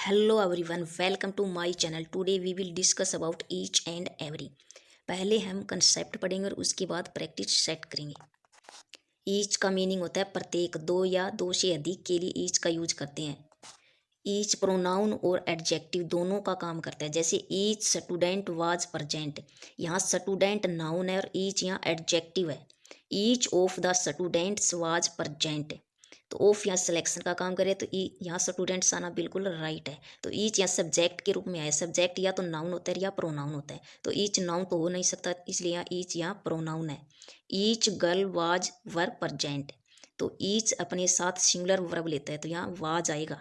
Hello everyone, welcome to my channel. Today we will discuss about each and every. पहले हम concept पढ़ेंगे और उसके बाद प्रैक्टिस सेट करेंगे। ईच का मीनिंग होता है प्रत्येक, दो या दो से अधिक के लिए ईच का यूज करते हैं। ईच प्रोनाउन और एडजेक्टिव दोनों का काम करता है। जैसे ईच स्टूडेंट वाज प्रेजेंट, यहाँ स्टूडेंट नाउन है और ईच यहाँ एडजेक्टिव है। Each of the students was present, तो ऑफ यहाँ सिलेक्शन का काम करे तो यहाँ स्टूडेंट्स आना बिल्कुल राइट है। तो ईच यहाँ सब्जेक्ट के रूप में आया। सब्जेक्ट या तो नाउन होता है या प्रोनाउन होता है, तो ईच नाउन तो हो नहीं सकता, इसलिए यहाँ ईच यहाँ प्रोनाउन है। Each girl was were present, तो ईच अपने साथ सिंगुलर वर्ब लेता है, तो यहाँ वाज आएगा।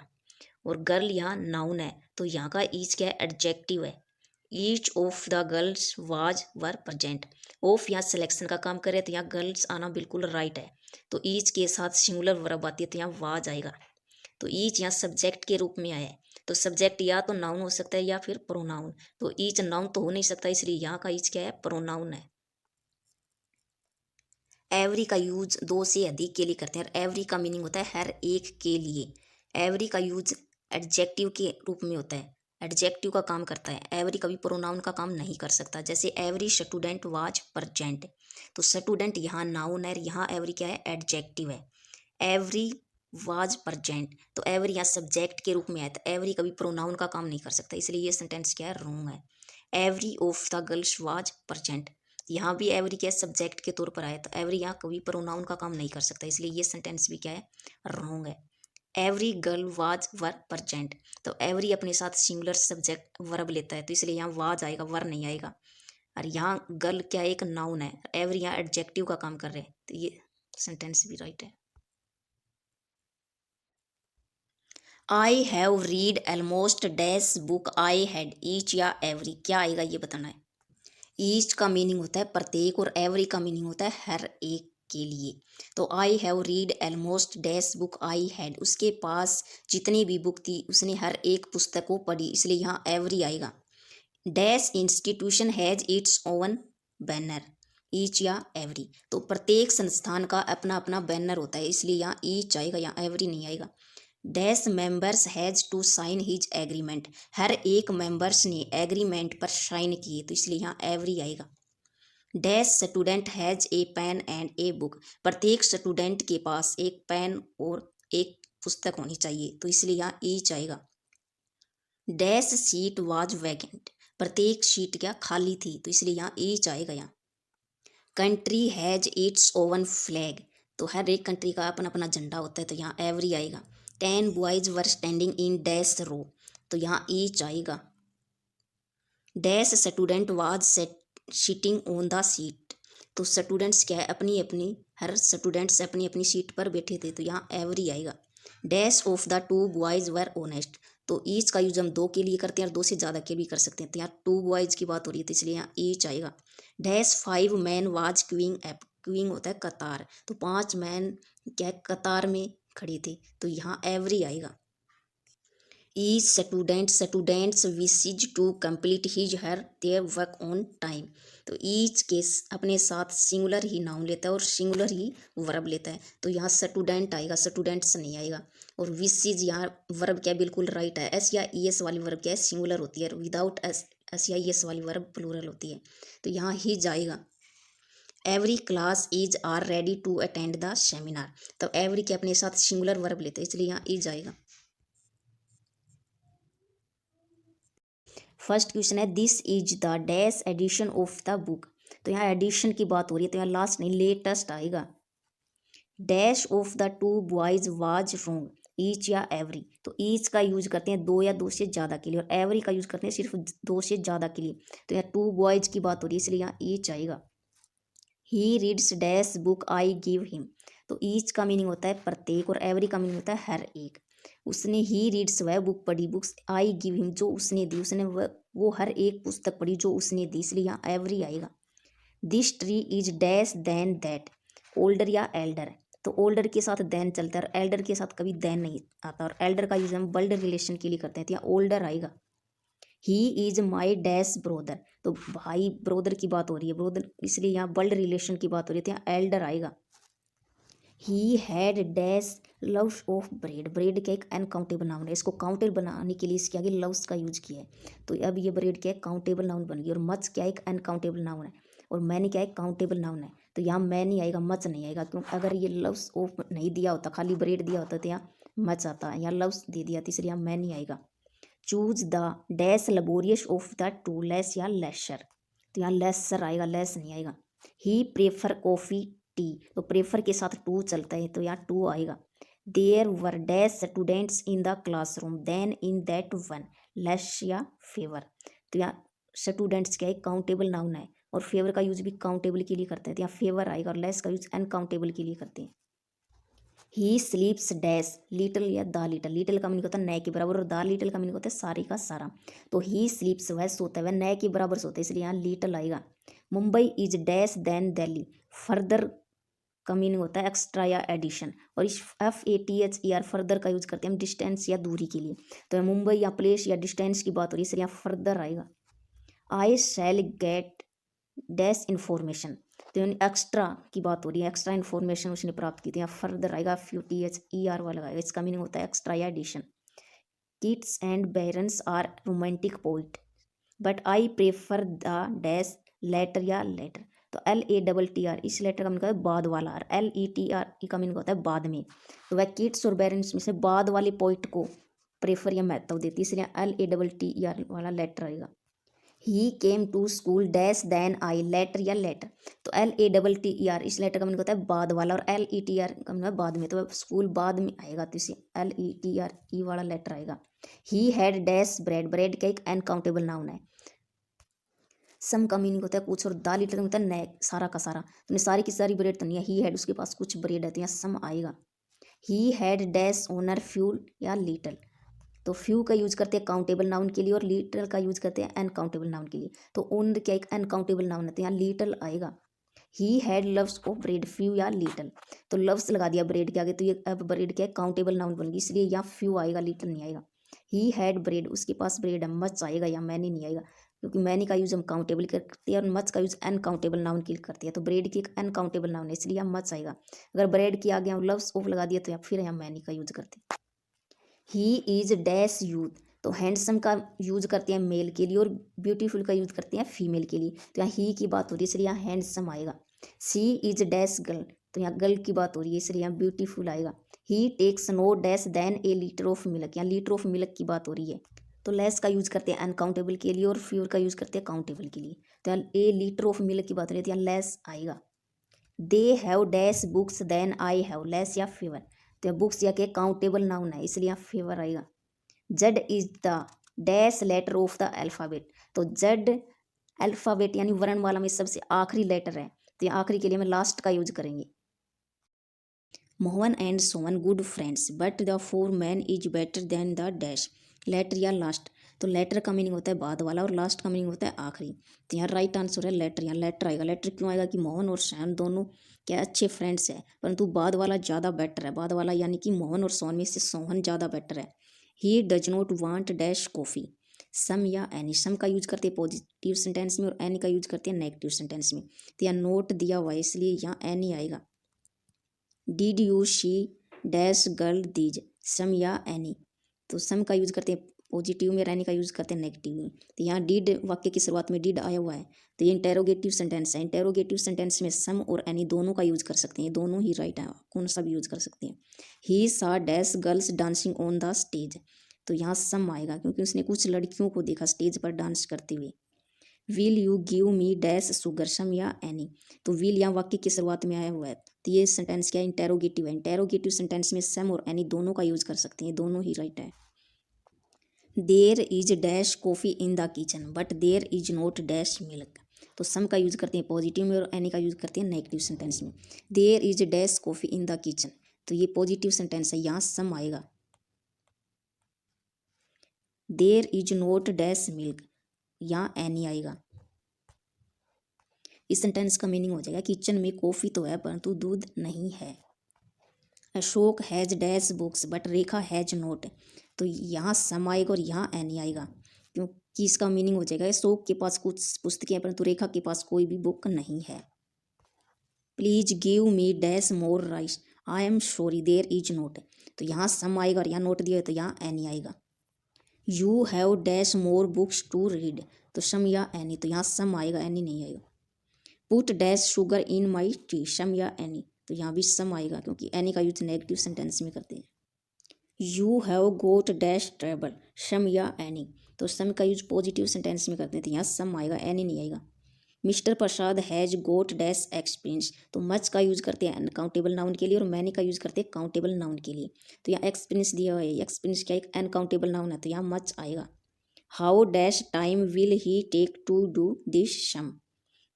और गर्ल यहाँ नाउन है, तो यहाँ का ईच क्या है, एडजेक्टिव है। Each of the girls was were present, of यहाँ सिलेक्शन का काम करे तो यहाँ गर्ल्स आना बिल्कुल राइट है। तो ईच के साथ सिंगुलर वर्ब आती है तो यहाँ वाज आएगा। तो ईच यहाँ सब्जेक्ट के रूप में आया है, तो सब्जेक्ट या तो नाउन हो सकता है या फिर प्रोनाउन। तो ईच नाउन तो हो नहीं सकता, इसलिए यहाँ का ईच क्या है, प्रोनाउन है। एवरी का यूज दो से अधिक के लिए करते हैं, और एवरी का मीनिंग होता है हर एक के लिए। एवरी का यूज एडजेक्टिव के रूप में होता है, एडजेक्टिव का काम करता है। एवरी कभी प्रोनाउन का काम नहीं कर सकता। जैसे एवरी स्टूडेंट वाज प्रेजेंट, तो स्टूडेंट यहाँ नाउन है, यहाँ एवरी क्या है, एडजेक्टिव है। एवरी वाज प्रेजेंट, तो एवरी यहाँ सब्जेक्ट के रूप में आया, तो एवरी कभी प्रोनाउन का काम नहीं कर सकता, इसलिए ये सेंटेंस क्या है, रॉन्ग है। Every of the girls was present, यहाँ भी एवरी क्या सब्जेक्ट के तौर पर आया, तो एवरी यहाँ कभी प्रोनाउन का काम नहीं कर सकता, इसलिए ये सेंटेंस भी क्या है, रॉन्ग है। Every girl was were present, तो एवरी अपने साथ सिंगुलर सब्जेक्ट वर्ब लेता है, तो इसलिए यहाँ वाज आएगा, वर नहीं आएगा। और यहाँ गर्ल क्या एक नाउन है, एवरी यहाँ एडजेक्टिव का काम कर रहे हैं, तो ये सेंटेंस भी राइट है। I have read almost dash book I had, each या एवरी क्या आएगा ये बताना है। ईच का मीनिंग होता है प्रत्येक और एवरी का मीनिंग होता है हर एक के लिए। तो I have read almost dash book I had, उसके पास जितनी भी बुक थी उसने हर एक पुस्तक को पढ़ी, इसलिए यहाँ एवरी आएगा। Dash institution has its own banner, each या एवरी, तो प्रत्येक संस्थान का अपना अपना बैनर होता है, इसलिए यहाँ ईच आएगा, यहाँ एवरी नहीं आएगा। Dash members has to sign his agreement, हर एक मेंबर्स ने एग्रीमेंट पर साइन किए, तो इसलिए यहाँ एवरी आएगा। Dash student has a pen and a book, प्रत्येक स्टूडेंट के पास एक पेन और एक पुस्तक होनी चाहिए, तो इसलिए यहाँ ईच आएगा। डैश सीट वाज वैकेंट, प्रत्येक सीट क्या खाली थी, तो इसलिए यहाँ ईच आएगा। यहाँ country has its oven flag, तो हर एक कंट्री का अपना अपना झंडा होता है, तो यहाँ एवरी आएगा। 10 boys were standing in dash row, तो यहाँ ईच आएगा। Dash student was sitting on the seat, तो स्टूडेंट्स क्या है अपनी अपनी, हर स्टूडेंट्स अपनी अपनी सीट पर बैठे थे, तो यहाँ एवरी आएगा। Dash of the to boys were honest, तो ईच का यूज हम दो के लिए करते हैं और दो से ज़्यादा के भी कर सकते हैं, तो यहाँ टू बॉयज की बात हो रही है, तो इसलिए यहाँ ईच आएगा। Dash 5 man was queuing up, queuing होता है कतार, तो 5 मैन क्या कतार में खड़े थे, तो यहाँ एवरी आएगा। Each students wishes to complete his her their work on time, तो ईच के अपने साथ सिंगुलर ही नाउन लेता है और सिंगुलर ही वर्ब लेता है, तो यहाँ स्टूडेंट आएगा, स्टूडेंट्स नहीं आएगा। और विशेज यहाँ वर्ब क्या बिल्कुल राइट है। एस या ई एस वाली वर्ब क्या है, सिंगुलर होती है, और विदाउट एस या ई एस वाली वर्ब प्लूरल होती है, तो यहाँ हिज आएगा। Every class is are ready to attend the seminar, तो एवरी के अपने साथ सिंगुलर वर्ब लेते हैं, इसलिए यहाँ इज आएगा। फर्स्ट क्वेश्चन है this is the dash edition of the book, तो यहाँ एडिशन की बात हो रही है, तो यहाँ लास्ट नहीं लेटेस्ट आएगा। Dash of the to boys was wrong, each या एवरी, तो ईच का यूज करते हैं दो या दो से ज़्यादा के लिए, और एवरी का यूज करते हैं सिर्फ दो से ज़्यादा के लिए, तो यहाँ टू बॉयज की बात हो रही है, इसलिए यहाँ ईच आएगा। He reads dash book I give him, तो ईच का मीनिंग होता है प्रत्येक और एवरी का मीनिंग होता है हर एक। उसने ही रीड्स वह बुक पढ़ी, बुक्स आई गिव हिम जो उसने दी, उसने वो हर एक पुस्तक पढ़ी जो उसने दी, इसलिए यहाँ एवरी आएगा। This tree is dash than that, older या एल्डर, तो ओल्डर के साथ देन चलता है और एल्डर के साथ कभी देन नहीं आता, और एल्डर का यूज हम वर्ल्ड रिलेशन के लिए करते हैं, तो यहाँ ओल्डर आएगा। He is my dash brother, तो भाई ब्रोदर की बात हो रही है, ब्रोदर इसलिए यहाँ वर्ल्ड रिलेशन की बात हो रही है, तो यहाँ एल्डर आएगा। He had dash loves of bread. Bread क्या एक अनकाउंटेबल नाउन है, इसको काउंटेबल बनाने के लिए इसके आगे लव्स का यूज किया है। तो अब ये ब्रेड क्या है काउंटेबल नाउन बन गई। और मच क्या एक अनकाउंटेबल नाउन है और मैनी क्या है काउंटेबल नाउन है। तो यहाँ मैनी आएगा, मच नहीं आएगा, क्योंकि अगर ये लव्स ऑफ नहीं दिया होता, खाली ब्रेड दिया होता तो यहाँ मच आता, यहाँ लव्स दे दिया, तीसरी यहाँ मैनी आएगा। Choose the dash laborious of the two, less या लेसर। तो यहाँ लेसर आएगा, लेस नहीं आएगा। ही प्रेफर कॉफी टी, तो प्रेफर के साथ टू चलता है तो यहाँ टू आएगा। There were dash students in the classroom than in that one, less या फेवर। तो यहाँ स्टूडेंट्स क्या है काउंटेबल नाउन है और फेवर का यूज भी काउंटेबल के लिए करते हैं, तो यहाँ फेवर आएगा और लेस का यूज अनकाउंटेबल के लिए करते हैं। ही स्लीप्स डैश लिटल या द लिटल, लिटल का मीनिंग होता है नए के बराबर और द लिटल का मीनिंग होता है सारी का सारा। तो ही स्लीप्स वह सोता है, वह नए के बराबर सोता है, इसलिए यहाँ लिटल आएगा। Mumbai is dash than Delhi, further का मीनिंग होता है एक्स्ट्रा या एडिशन। और इस FATHER फर्दर का यूज करते हैं हम डिस्टेंस या दूरी के लिए। तो मुंबई या प्लेस या डिस्टेंस की बात हो रही है, इसलिए यहाँ फर्दर आएगा। आई शैल गेट डैश इन्फॉर्मेशन, तो एक्स्ट्रा की बात हो रही है, एक्स्ट्रा इन्फॉर्मेशन उसने प्राप्त की थी, यहाँ फर्दर आएगा FUTHER वाला आएगा, इसका मीनिंग होता है एक्स्ट्रा या addition. Keats and Byrons are romantic poet but I prefer the dash latter या लेटर। तो LATTR इस लेटर का मीनिंग होता है बाद वाला, और LETR का मीनिंग होता है बाद में। तो वह किट्स और बेरन्स में से बाद वाले पोइट को प्रेफर या महत्व देती है, इसलिए LATTER वाला लेटर आएगा। He came to school dash then I, later या लेटर। तो LATTER इस लेटर का मीनिंग होता है बाद वाला और LETR का मीनिंग है बाद में, तो स्कूल बाद में आएगा, तो इसे LETRE वाला लेटर आएगा। He had dash bread, bread का एक अनकाउंटेबल नाउन है। सम का मीनिंग होता है कुछ और द लिटल का होता है नए सारा का सारा, तो सारी की सारी ब्रेड तो नहीं है, ही हैड उसके पास कुछ ब्रेड है तो यहाँ सम आएगा। He had dash owner fuel या लिटल, तो फ्यू का यूज करते हैं काउंटेबल नाउन के लिए और लिटल का यूज करते हैं अनकाउंटेबल नाउन के लिए। तो ओनर क्या एक अनकाउंटेबल नाउन है तो यहाँ लिटल आएगा। He had loves of bread, few या लिटल, तो लव्स लगा दिया ब्रेड के आगे तो ये अब ब्रेड क्या है काउंटेबल नाउन बन गई, इसलिए यहाँ फ्यू आएगा, लिटल नहीं आएगा। ही हैड ब्रेड, उसके पास ब्रेड है, मच आएगा या मैनी नहीं आएगा, क्योंकि मैनी का यूज हम काउंटेबल करते हैं और मच का यूज अनकाउंटेबल नाउन के लिए करते हैं। तो ब्रेड की एक अनकाउंटेबल नाउन है इसलिए यहाँ मच आएगा। अगर ब्रेड के आगे हम लव्स ऑफ लगा दिया तो यहाँ फिर यहाँ मैनी का यूज करते हैं। ही इज डैश यूथ, तो हैंडसम का यूज करते हैं मेल के लिए और ब्यूटीफुल का यूज करते हैं फीमेल के लिए, तो यहाँ ही की बात हो रही है इसलिए यहाँ हैंडसम आएगा। सी इज डैश गर्ल, तो यहाँ गर्ल की बात हो रही है इसलिए यहाँ ब्यूटीफुल आएगा। He takes no dash then a litre of milk, यहाँ लीटर ऑफ मिल्क की बात हो रही है, तो लेस का यूज करते हैं अनकाउंटेबल के लिए और फ्यूर का यूज करते हैं काउंटेबल के लिए, तो यहाँ ए लीटर ऑफ मिल्क की बात हो रही है तो यहाँ लेस आएगा। They have dash books than I have, less या फेवर, तो बुक्स या के काउंटेबल नाउन है इसलिए यहाँ फेवर आएगा। Z is the dash letter of the alphabet, तो जेड अल्फ़ाबेट यानी वर्णमाला में सबसे आखिरी लेटर है, तो यहाँ आखिरी के लिए हम लास्ट का यूज करेंगे। Mohan and Sohan good friends but the former is better than the dash, latter या लास्ट, तो लेटर का मीनिंग होता है बाद वाला और लास्ट का मीनिंग होता है आखिरी, तो यहाँ राइट आंसर है लेटर, यहाँ लेटर आएगा। लेटर क्यों आएगा कि मोहन और सोहन दोनों क्या अच्छे फ्रेंड्स हैं, परंतु बाद वाला ज़्यादा बेटर है, बाद वाला यानी कि मोहन और सोहन में से सोहन ज़्यादा बेटर है। He does not want dash coffee, some या एनी, सम का यूज करते हैं पॉजिटिव सेंटेंस में और एनी का यूज करते हैं नेगेटिव सेंटेंस में, तो यहाँ नोट दिया हुआ है इसलिए यहाँ एनी आएगा। Did you see dash girl these, some या एनी, तो सम का यूज करते हैं पॉजिटिव में और एनी का यूज करते हैं नेगेटिव में, तो यहाँ डिड वाक्य की शुरुआत में डिड आया हुआ है, तो ये इंटेरोगेटिव सेंटेंस है। इंटेरोगेटिव सेंटेंस में सम और एनी दोनों का यूज कर सकते हैं, दोनों ही राइट है, कौन सा भी यूज कर सकते हैं। ही सा dash girls dancing on the stage, तो यहाँ सम आएगा क्योंकि उसने कुछ लड़कियों को देखा स्टेज पर डांस करते हुए। Will you give me dash sugar, some या एनी, तो विल यहाँ वाक्य की शुरुआत में आया हुआ है, तो ये सेंटेंस क्या है इंटेरोगेटिव है। इंटेरोगेटिव सेंटेंस में सम और एनी दोनों का यूज कर सकते हैं, दोनों ही राइट है। There is dash coffee in the kitchen but there is not dash milk, तो सम का यूज करते हैं पॉजिटिव में और एनी का यूज करते हैं नेगेटिव सेंटेंस में। There is dash coffee in the kitchen, तो ये पॉजिटिव सेंटेंस है, यहाँ सम आएगा। There is not dash milk, यहाँ एनी आएगा। इस सेंटेंस का मीनिंग हो जाएगा किचन में कॉफ़ी तो है परंतु दूध नहीं है। Ashok has dash books but Rekha has note, तो यहाँ सम आएगा और यहाँ एनी आएगा क्योंकि इसका मीनिंग हो जाएगा अशोक के पास कुछ पुस्तकें हैं परंतु रेखा के पास कोई भी बुक नहीं है। Please give me dash more rice, I am sorry there is not, तो यहाँ सम आएगा और यहाँ नोट दिया है तो यहाँ एनी आएगा। You have dash more books to read, तो सम या एनी, तो यहाँ सम आएगा एनी नहीं आएगा। Put dash sugar in my tea, some या एनी, तो यहाँ भी सम आएगा क्योंकि एनी का यूज नेगेटिव सेंटेंस में करते हैं। You have got dash trouble, some या एनी, तो सम का यूज पॉजिटिव सेंटेंस में करते हैं तो यहाँ सम आएगा एनी नहीं आएगा। Mister Prasad has got dash experience, तो मच का यूज करते हैं अनकाउंटेबल नाउन के लिए और मैनी का यूज करते हैं काउंटेबल नाउन के लिए। तो यहाँ एक्सपीरियंस दिया हुआ है, एक्सपीरियंस क्या एक अनकाउंटेबल नाउन है तो यहाँ मच आएगा। How dash time will he take to do this sum,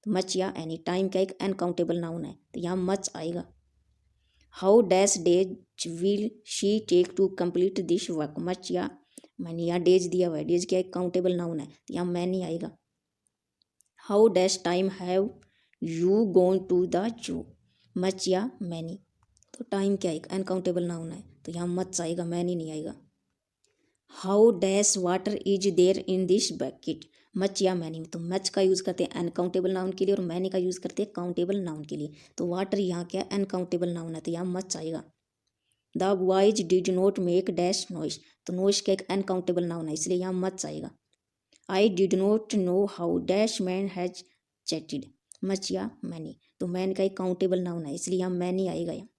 much या एनी, टाइम का एक अनकाउंटेबल नाउन है तो यहाँ मच आएगा। How dash days will she take to complete this work, much या मैनी, यहाँ डेज दिया हुआ है, डेज क्या एक काउंटेबल नाउन है तो यहाँ मैनी आएगा। How dash time have you gone to the zoo, much या मैनी, तो टाइम क्या एक अनकाउंटेबल नाउन है तो यहाँ मच आएगा मैनी नहीं आएगा। How dash water is there in this bucket, much या मैनी, तो मच का यूज़ करते हैं अनकाउंटेबल नाउन के लिए और मैनी का यूज़ करते हैं काउंटेबल नाउन के लिए। तो वाटर यहाँ क्या अनकाउंटेबल नाउन है तो यहाँ मच आएगा। The boys did not make dash noise, तो नॉइस का एक अनकाउंटेबल नाउन है इसलिए यहाँ मच आएगा। I did not know how dash man has chatted, much या मैनी, तो मैन का एक काउंटेबल नाउन है इसलिए यहाँ मैनी आएगा। यहाँ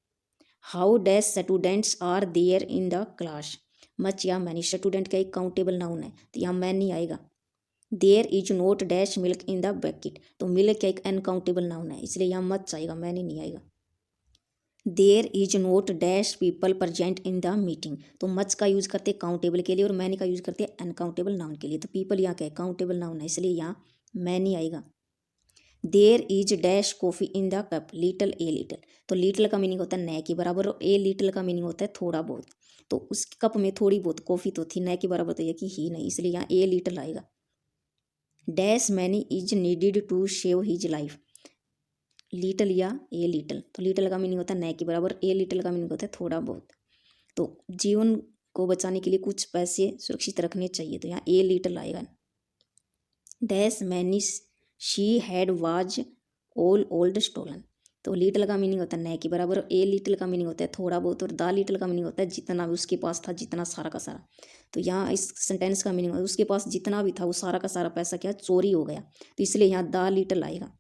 how dash students are there in the class, much या मैनी, स्टूडेंट का एक काउंटेबल नाउन है तो यहाँ मैनी आएगा। There is not dash milk in the bucket, तो मिल्क का एक अनकाउंटेबल नाउन है इसलिए यहाँ मच आएगा मैनी नहीं आएगा। There is not dash people present in the meeting, तो मच का यूज करते हैं काउंटेबल के लिए और मैनी का यूज करते हैं अनकाउंटेबल नाउन के लिए। तो पीपल यहाँ क्या है काउंटेबल नाउन है इसलिए यहाँ मैनी आएगा। There is dash coffee in the cup, little a little, तो लिटल का मीनिंग होता है न के बराबर और ए लिटल का मीनिंग होता है थोड़ा बहुत, तो उस कप में थोड़ी बहुत कॉफी तो थी, न के बराबर तो यह कि ही नहीं, इसलिए यहाँ ए लिटल आएगा। Dash many is needed to save his life, little या ए लिटल, तो लिटल का मीनिंग होता है न के बराबर, ए लिटल का मीनिंग होता है थोड़ा बहुत, तो जीवन को बचाने के लिए कुछ पैसे सुरक्षित रखने चाहिए तो यहाँ ए लिटल आएगा। Dash many she had was all old stolen, तो लिटल का मीनिंग होता है न के बराबर, ए लिटल का मीनिंग होता है थोड़ा बहुत और द लिटल का मीनिंग होता है जितना भी उसके पास था, जितना सारा का सारा। तो यहाँ इस सेंटेंस का मीनिंग उसके पास जितना भी था वो सारा का सारा पैसा क्या चोरी हो गया, तो इसलिए यहाँ द लिटल आएगा।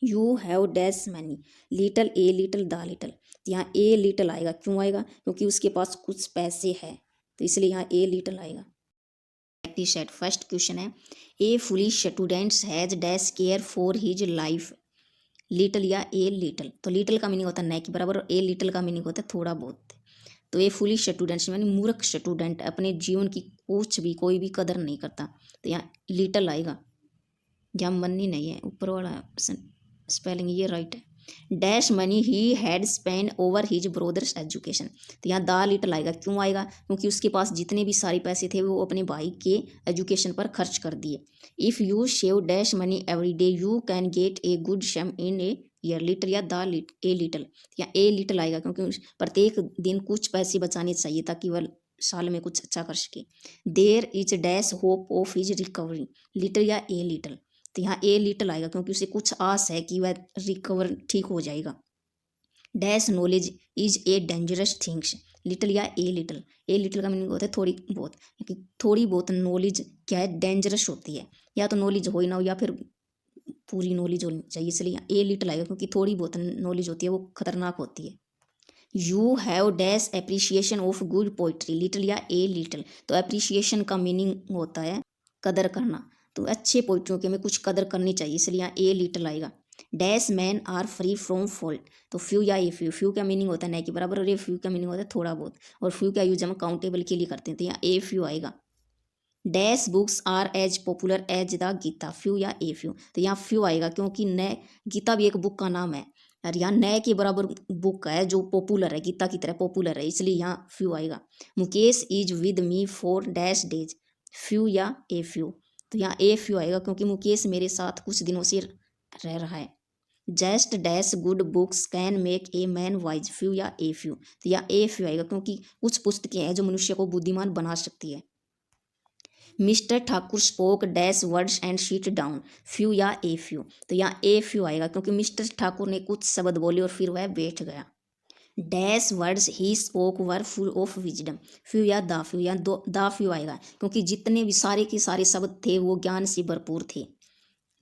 You have dash many, little a little the little, यहाँ ए लिटल आएगा, क्यों आएगा क्योंकि उसके पास कुछ पैसे है तो इसलिए यहाँ ए लिटल आएगा। प्रैक्टिस सेट फर्स्ट क्वेश्चन है, a foolish students has dash care for his life, little या ए लिटल, तो लिटल का मीनिंग होता है न के बराबर और ए लिटल का मीनिंग होता है थोड़ा बहुत। तो ए फुलिश स्टूडेंट्स यानी मूर्ख स्टूडेंट अपने जीवन की कुछ भी कोई भी कदर नहीं करता तो यहाँ लिटल आएगा, यहाँ मनी नहीं है, ऊपर वाला स्पेलिंग ये राइट है। Dash money he had spend over his brothers education, तो यहाँ द लिटल आएगा, क्यों आएगा क्योंकि उसके पास जितने भी सारे पैसे थे वो अपने भाई के एजुकेशन पर खर्च कर दिए। If you save dash money every day you can get a good sum in a year, little या द ए लिटल, या ए लिटल आएगा क्योंकि प्रत्येक दिन कुछ पैसे बचाने चाहिए ताकि वह साल में कुछ अच्छा कर सके। There is dash hope of his recovery, little या ए लिटल, तो यहाँ ए लिटल आएगा क्योंकि उसे कुछ आस है कि वह रिकवर ठीक हो जाएगा। Dash knowledge is a dangerous things, little या ए लिटल, ए लिटल का मीनिंग होता है थोड़ी बहुत, क्योंकि थोड़ी बहुत नॉलेज क्या है डेंजरस होती है, या तो नॉलेज हो ही ना हो या फिर पूरी नॉलेज होनी चाहिए, इसलिए ए लिटल आएगा क्योंकि थोड़ी बहुत नॉलेज होती है वो खतरनाक होती है। You have dash appreciation of good poetry, little या ए लिटल, तो एप्रिसिएशन का मीनिंग होता है कदर करना, तो अच्छे पोइट्रियों की हमें कुछ कदर करनी चाहिए इसलिए यहाँ ए लिटल आएगा। Dash man are free from fault, तो फ्यू या ए फ्यू, फ्यू का मीनिंग होता है न के बराबर और ए फ्यू का मीनिंग होता है थोड़ा बहुत, और फ्यू का यूज हम काउंटेबल के लिए करते हैं तो यहाँ ए फ्यू आएगा। Dash books are as popular as the Gita, few या ए फ्यू, तो यहाँ फ्यू आएगा क्योंकि न गीता भी एक बुक का नाम है और यहाँ नए के बराबर बुक है जो पॉपुलर है, गीता की तरह पॉपुलर है इसलिए यहाँ फ्यू आएगा। Mukesh is with me for dash days, few या ए फ्यू, तो यहाँ ए फ्यू आएगा क्योंकि मुकेश मेरे साथ कुछ दिनों से रह रहा है। Just dash good books can make a man wise, few या ए फ्यू, तो यहाँ ए फ्यू आएगा क्योंकि कुछ पुस्तकें हैं जो मनुष्य को बुद्धिमान बना सकती है। Mister Thakur spoke dash words and sheet down, few या ए फ्यू, तो यहाँ ए फ्यू आएगा क्योंकि मिस्टर ठाकुर ने कुछ शब्द बोले और फिर वह बैठ गया। Dash words he spoke were full of wisdom. Few या द फ्यू या द फ्यू आएगा क्योंकि जितने भी सारे के सारे शब्द थे वो ज्ञान से भरपूर थे।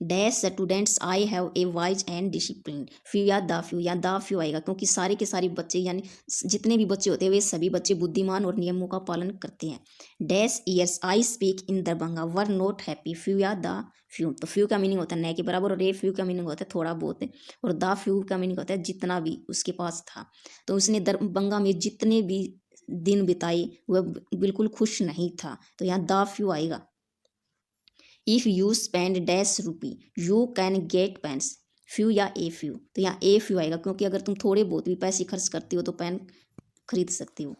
Dash students I have a wise and discipline. Few या द फ्यू आएगा क्योंकि सारे के सारे बच्चे यानी जितने भी बच्चे होते हैं वे सभी बच्चे बुद्धिमान और नियमों का पालन करते हैं। Dash years I speak in Darbhanga were not happy. Few या द फ्यू, तो फ्यू का मीनिंग होता है न के बराबर, और ए फ्यू का मीनिंग होता है थोड़ा बहुत, और द फ्यू का मीनिंग होता है जितना भी उसके पास था। तो उसने दरभंगा में जितने भी दिन बिताए वह बिल्कुल खुश नहीं था, तो यहाँ द फ्यू आएगा। If you spend dash rupee you can get pens. Few या ए फ्यू, तो यहाँ ए फ्यू आएगा क्योंकि अगर तुम थोड़े बहुत भी पैसे खर्च करती हो तो पेन खरीद सकती हो।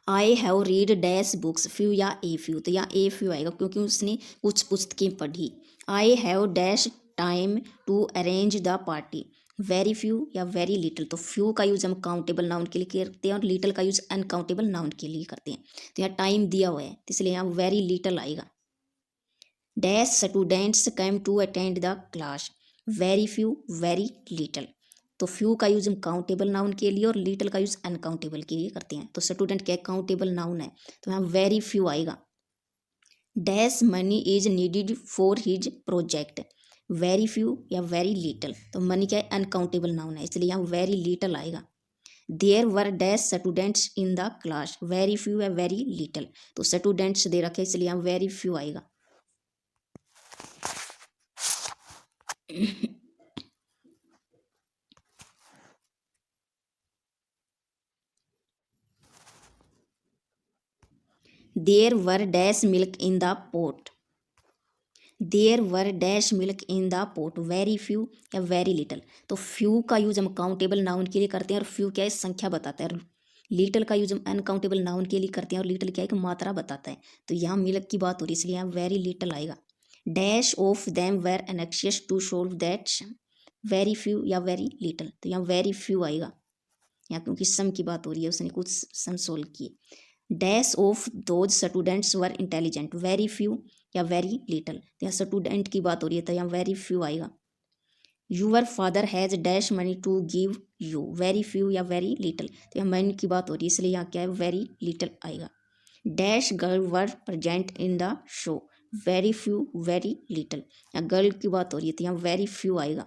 I have read dash books. Few या ए फ्यू, तो यहाँ ए फ्यू आएगा क्योंकि उसने कुछ पुस्तकें पढ़ी। I have dash time to arrange the party. Very few या वेरी लिटिल, तो फ्यू का यूज हम काउंटेबल नाउन के लिए करते हैं और लिटिल का यूज अनकाउंटेबल नाउन के लिए करते हैं। तो यहाँ टाइम दिया हुआ है तो इसलिए यहाँ वेरी लिटिल आएगा। Dash students came to attend the class. Very few very little, तो फ्यू का यूज हम काउंटेबल नाउन के लिए और लिटिल का यूज अनकाउंटेबल के लिए करते हैं। तो स्टूडेंट क्या काउंटेबल नाउन है, तो यहाँ वेरी फ्यू आएगा। Dash money is needed for his project. Very few या वेरी लिटिल, तो मनी क्या है अनकाउंटेबल नाउन है इसलिए यहाँ वेरी लिटिल आएगा। There were dash students in the class. Very few या वेरी लिटिल, तो स्टूडेंट्स दे रखे इसलिए यहाँ वेरी फ्यू आएगा। There were dash milk in the pot. There were dash milk in the pot. Very few या very little, तो few का यूज हम काउंटेबल नाउन के लिए करते हैं और फ्यू क्या है संख्या बताता है। लिटिल का यूज हम अनकाउंटेबल नाउन के लिए करते हैं और लिटिल क्या है एक मात्रा बताता है। तो यहाँ मिल्क की बात हो रही है इसलिए यहाँ वेरी लिटिल आएगा। Dash of them were anxious to solve that. Very few या वेरी लिटिल, तो यहाँ वेरी फ्यू आएगा यहाँ क्योंकि सम की बात हो रही है उसने कुछ सम सोल्व किए। Dash of those students were intelligent. Very few या वेरी लिटिल, तो यहाँ स्टूडेंट की बात हो रही है तो यहाँ वेरी फ्यू आएगा। Your father has dash money to give you. Very few या वेरी लिटिल, तो यहाँ मनी की बात हो रही है इसलिए यहाँ क्या है वेरी लिटिल आएगा। Dash girl were present in the show. Very few very little, यहाँ गर्ल की बात हो रही है तो यहाँ वेरी फ्यू आएगा।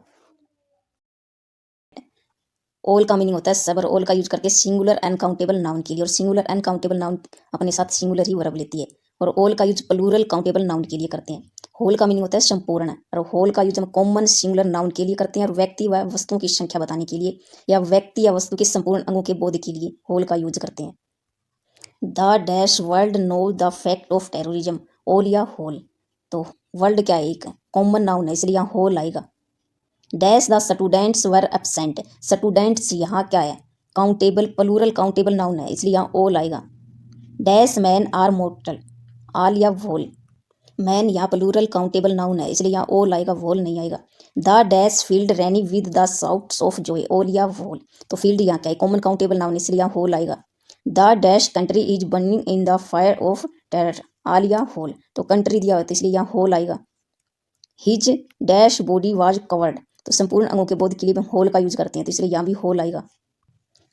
ऑल का मीनिंग होता है सब, और ऑल का यूज करके सिंगुलर अनकाउंटेबल नाउन के लिए, और सिंगुलर अनकाउंटेबल नाउन अपने साथ सिंगुलर ही वर्ब लेती है। और ऑल का यूज प्लूरल काउंटेबल नाउन के लिए करते हैं। होल का मीनिंग होता है संपूर्ण, और होल का यूज हम कॉमन सिंगुलर नाउन के लिए करते हैं और व्यक्ति व वस्तुओं की संख्या बताने के लिए या व्यक्ति या वस्तु के संपूर्ण अंगों के बोध के लिए होल का यूज करते हैं। The dash world know the fact of terrorism. All या होल, तो वर्ल्ड क्या है एक कॉमन नाउन है इसलिए यहाँ होल आएगा। Dash the students were absent. Students यहाँ क्या है काउंटेबल प्लूरल काउंटेबल नाउन है इसलिए यहाँ ऑल आएगा। Dash man are mortal. All या वोल, मैन यहाँ प्लूरल काउंटेबल नाउन है इसलिए यहाँ ऑल आएगा वोल नहीं आएगा। The dash field rang with the shouts of joy. All या वोल, तो फील्ड यहाँ क्या है कॉमन काउंटेबल नाउन इसलिए यहाँ होल आएगा। The dash country is burning in the fire of terror. All या होल, तो कंट्री दिया हुआ है इसलिए यहाँ होल आएगा। His dash body was covered, तो संपूर्ण अंगों के बोध के लिए हम होल का यूज करते हैं तो इसलिए यहाँ भी होल आएगा।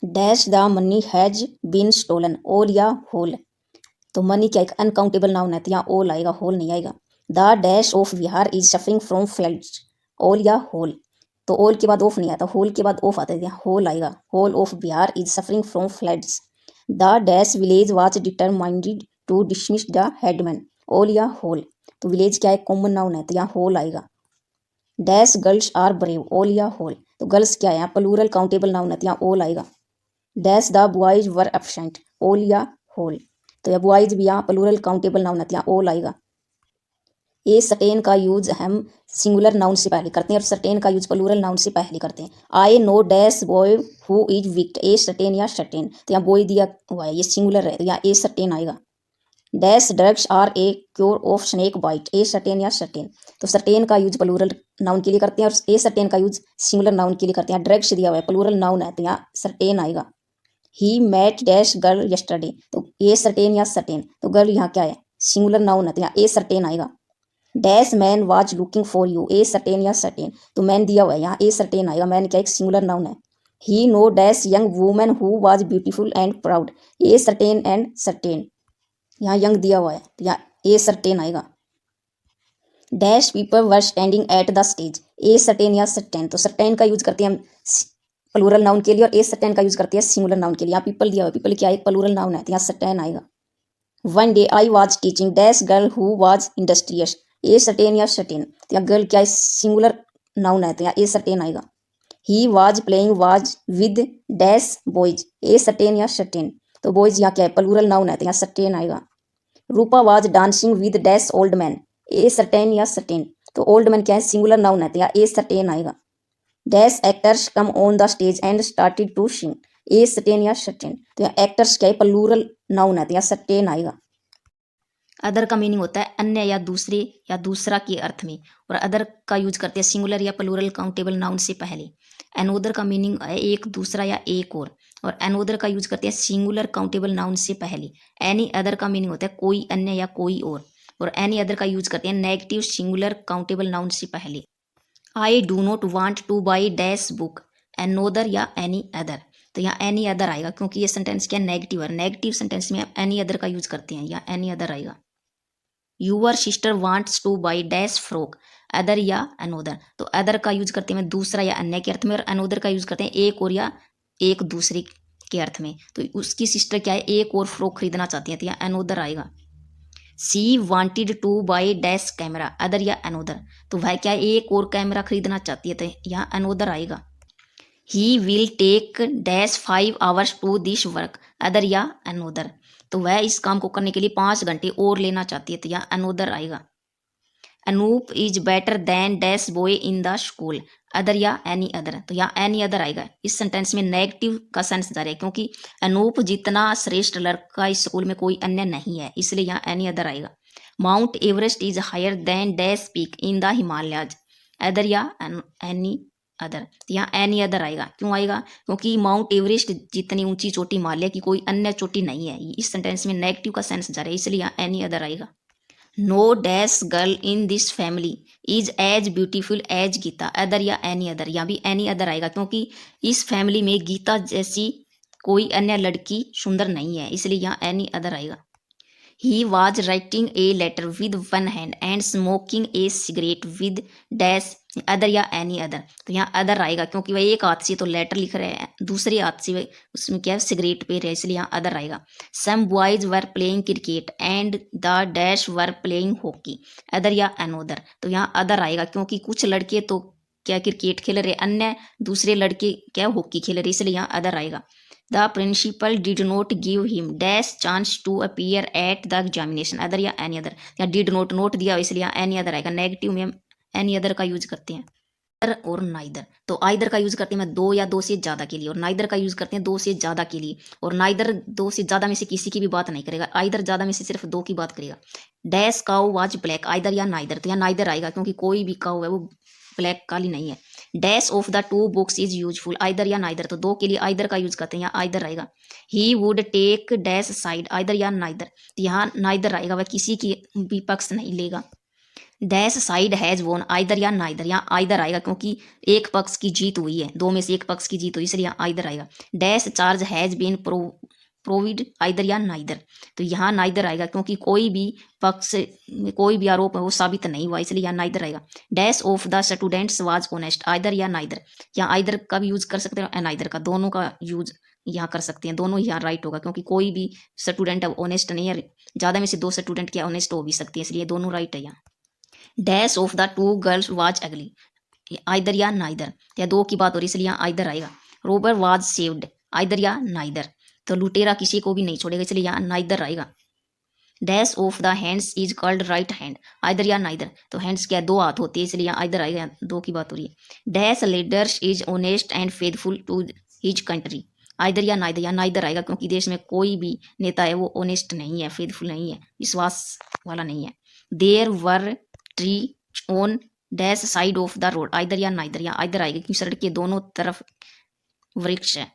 Dash the money has been stolen. All या होल, तो मनी क्या एक अनकाउंटेबल नाउन है तो यहाँ ऑल आएगा होल नहीं आएगा। The dash of Bihar is suffering from floods. All या होल, तो ऑल के बाद ऑफ नहीं आता, होल के बाद ऑफ आता है यहाँ होल आएगा। Whole of Bihar is suffering from floods. The dash village was determined to dismiss the headman. All या होल, तो विलेज क्या है कॉमन नाउन है तो यहाँ होल आएगा। Dash girls are brave. All या होल, तो गर्ल्स क्या है यहाँ प्लूरल काउंटेबल नाउन है तो यहाँ ऑल आएगा। Dash the boys were absent. All या होल, तो यह बॉयज भी यहाँ प्लूरल काउंटेबल नाउन है तो यहाँ ऑल आएगा। ए सर्टेन का यूज हम सिंगुलर नाउन से पहले करते हैं और सर्टेन का यूज प्लूरल नाउन से पहले करते हैं। I know dash boy who is विक्ट। A certain या सर्टेन, तो यहाँ बॉय दिया हुआ है ये सिंगुलर है तो यहाँ ए सर्टेन आएगा। Dash drugs are a cure of snake bite. A certain या सर्टेन, तो सर्टेन का यूज प्लूरल नाउन के लिए करते हैं और ए सर्टेन का यूज सिंगुलर नाउन के लिए करते हैं। ड्रग्स दिया हुआ है प्लूरल नाउन है तो यहाँ सर्टेन आएगा। ही मैट डैश गर्ल यस्टरडे, तो ए सर्टेन या सर्टेन, तो गर्ल यहाँ क्या है सिंगुलर नाउन है तो यहाँ ए सर्टेन आएगा। Dash man was looking for you. A certain या सर्टेन, तो मैन दिया हुआ है यहाँ ए सर्टेन आएगा। मैन क्या एक सिंगुलर नाउन है। He know dash young women who was beautiful and proud, a certain and certain, यहाँ यंग दिया हुआ है तो यहाँ ए सर्टेन आएगा। Dash people were standing at the stage, a certain या सर्टेन, तो सर्टेन का यूज करते हैं हम प्लूरल नाउन के लिए और ए सर्टेन का यूज करते हैं सिंगुलर नाउन के लिए। यहाँ पीपल दिया हुआ है, पीपल क्या एक प्लूरल नाउन है तो यहाँ सर्टेन आएगा। One day I was teaching dash girl who was industrious, A certain या सर्टेन, तो यहाँ गर्ल क्या है सिंगुलर नाउन है तो यहाँ ए सर्टेन आएगा। He was playing was with dash boys, A certain या सर्टेन, तो बॉयज यहाँ क्या है प्लूरल नाउन है तो यहाँ सर्टेन आएगा। Rupa was dancing with dash old man, a certain या सर्टेन, तो ओल्ड मैन क्या है सिंगुलर नाउन है तो यहाँ ए सर्टेन आएगा। Dash actors come on the stage and started to sing, a certain या सर्टेन, तो यहाँ एक्टर्स क्या है प्लूरल नाउन है तो यहाँ सर्टेन आएगा। अदर का मीनिंग होता है अन्य या दूसरे या दूसरा के अर्थ में, और अदर का यूज करते हैं सिंगुलर या प्लूरल काउंटेबल नाउन से पहले। एनोदर का मीनिंग है एक दूसरा या एक और एनोदर का यूज करते हैं सिंगुलर काउंटेबल नाउन से पहले। एनी अदर का मीनिंग होता है कोई अन्य या कोई और एनी अदर का यूज करते हैं नेगेटिव सिंगुलर काउंटेबल नाउन से पहले। I do not want to buy dash book, another या एनी अदर, तो यहाँ एनी अदर आएगा क्योंकि ये सेंटेंस क्या नेगेटिव है, नेगेटिव सेंटेंस में एनी अदर का यूज करते हैं, यहाँ एनी अदर आएगा। Your sister wants to buy dash frock, other या अनोदर, तो अदर का यूज करते हैं दूसरा या अन्य के अर्थ में, और अनोदर का यूज करते हैं एक और या एक दूसरे के अर्थ में। तो उसकी सिस्टर क्या है एक और फ्रॉक खरीदना चाहती है तो यहाँ अनोदर आएगा। She wanted to buy dash camera, other या अनोदर, तो वह क्या एक और कैमरा खरीदना चाहती है तो यहाँ अनोदर आएगा। He will take dash 5 hours to this work, other या अनोदर, तो वह इस काम को करने के लिए 5 घंटे और लेना चाहती है तो यहाँ अनोदर आएगा। Anup is better than dash boy in the school, other या एनी अदर, तो यहाँ एनी अदर आएगा। इस सेंटेंस में नेगेटिव का सेंस जा रहा है क्योंकि अनूप जितना श्रेष्ठ लड़का इस स्कूल में कोई अन्य नहीं है, इसलिए यहाँ एनी अदर आएगा। Mount Everest is higher than dash peak in the Himalayas, other या एनी अदर, तो यहाँ एनी अदर आएगा। क्यों आएगा? क्योंकि माउंट एवरेस्ट जितनी ऊंची चोटी हिमालय की कोई अन्य चोटी नहीं है। इस सेंटेंस में नेगेटिव का सेंस जा रहा है, इसलिए यहाँ एनी अदर आएगा। No dash girl in this family is as beautiful as Gita, other या एनी अदर, यहाँ भी एनी अदर आएगा क्योंकि इस फैमिली में गीता जैसी कोई अन्य लड़की सुंदर नहीं है, इसलिए यहाँ एनी अदर आएगा। He was writing a letter with one hand and smoking a cigarette with dash, other या एनी अदर, तो यहाँ अदर आएगा क्योंकि वह एक हाथ से तो लेटर लिख रहे हैं, दूसरे हाथ से उसमें क्या है सिगरेट पे रहे, इसलिए यहाँ अदर आएगा। Some boys were playing cricket and the dash were playing hockey, other या अनोदर, तो यहाँ अदर आएगा क्योंकि कुछ लड़के तो क्या क्रिकेट खेल रहे, अन्य दूसरे लड़के क्या हॉकी खेल रहे, इसलिए यहाँ अदर आएगा। The principal did not give him dash chance to appear at the examination, other या एनी अदर, या डिड नॉट नोट दिया इसलिए एनी अदर आएगा। नेगेटिव में हम एनी अदर का यूज करते हैं। आइदर और नाइदर, तो आइदर का यूज करते हैं दो या दो से ज्यादा के लिए, और नाइदर का यूज करते हैं दो से ज्यादा के लिए, और नाइदर दो से ज्यादा में से किसी की भी बात नहीं करेगा, आइदर ज्यादा में से सिर्फ दो की बात करेगा। Dash cow was black, either या नाइदर, तो यहाँ नाइदर आएगा क्योंकि कोई भी काउ है वो ब्लैक काली नहीं है। Dash of the to books is useful, either या नाइदर, तो दो के लिए आइदर का यूज करते हैं, यहाँ आइदर आएगा। He would take dash side, either या नाइदर, तो यहाँ नाइदर आएगा, वह किसी की भी पक्ष नहीं लेगा। डैश साइड हैज वोन, आइदर या नाइदर, यहाँ आइदर आएगा क्योंकि एक पक्ष की जीत हुई है, दो में से एक पक्ष की जीत हुई, इसलिए यहाँ आइदर आएगा। Dash charge has been provided, either या नाइदर, तो यहाँ नाइदर आएगा क्योंकि कोई भी पक्ष में कोई भी आरोप है वो साबित नहीं हुआ, इसलिए यहाँ नाइदर आएगा। Dash of the students was honest, either या नाइदर, यहाँ आइदर का भी यूज कर सकते हैं, नाइदर का, दोनों का यूज यहाँ कर सकते हैं, दोनों यहाँ राइट होगा क्योंकि कोई भी स्टूडेंट ऑनेस्ट नहीं है, ज्यादा में से दो स्टूडेंट क्या ऑनेस्ट हो भी सकती है, इसलिए दोनों राइट है यहाँ। Dash of the to girls was अगली, आइदर या नाइदर, या दो की बात हो रही इसलिए यहाँ आइदर आएगा। रोबर वाज सेव्ड, आइदर या नाइदर, तो लुटेरा किसी को भी नहीं छोड़ेगा, इसलिए यहाँ नाइदर आएगा। Dash of the hands is called right hand, either या नाइदर, तो हैंड्स क्या दो हाथ होती है, इसलिए यहाँ आइदर आएगा, दो की बात हो रही है। Dash leaders is honest and faithful to his country, either या नाइदर, या नाइदर आएगा क्योंकि देश में कोई भी नेता है वो ऑनेस्ट नहीं है, फेथफुल नहीं है, विश्वास वाला नहीं है। There were tree on dash side of the road, either या नाइदर, या आइदर आएगा क्योंकि सड़क के दोनों तरफ वृक्ष है,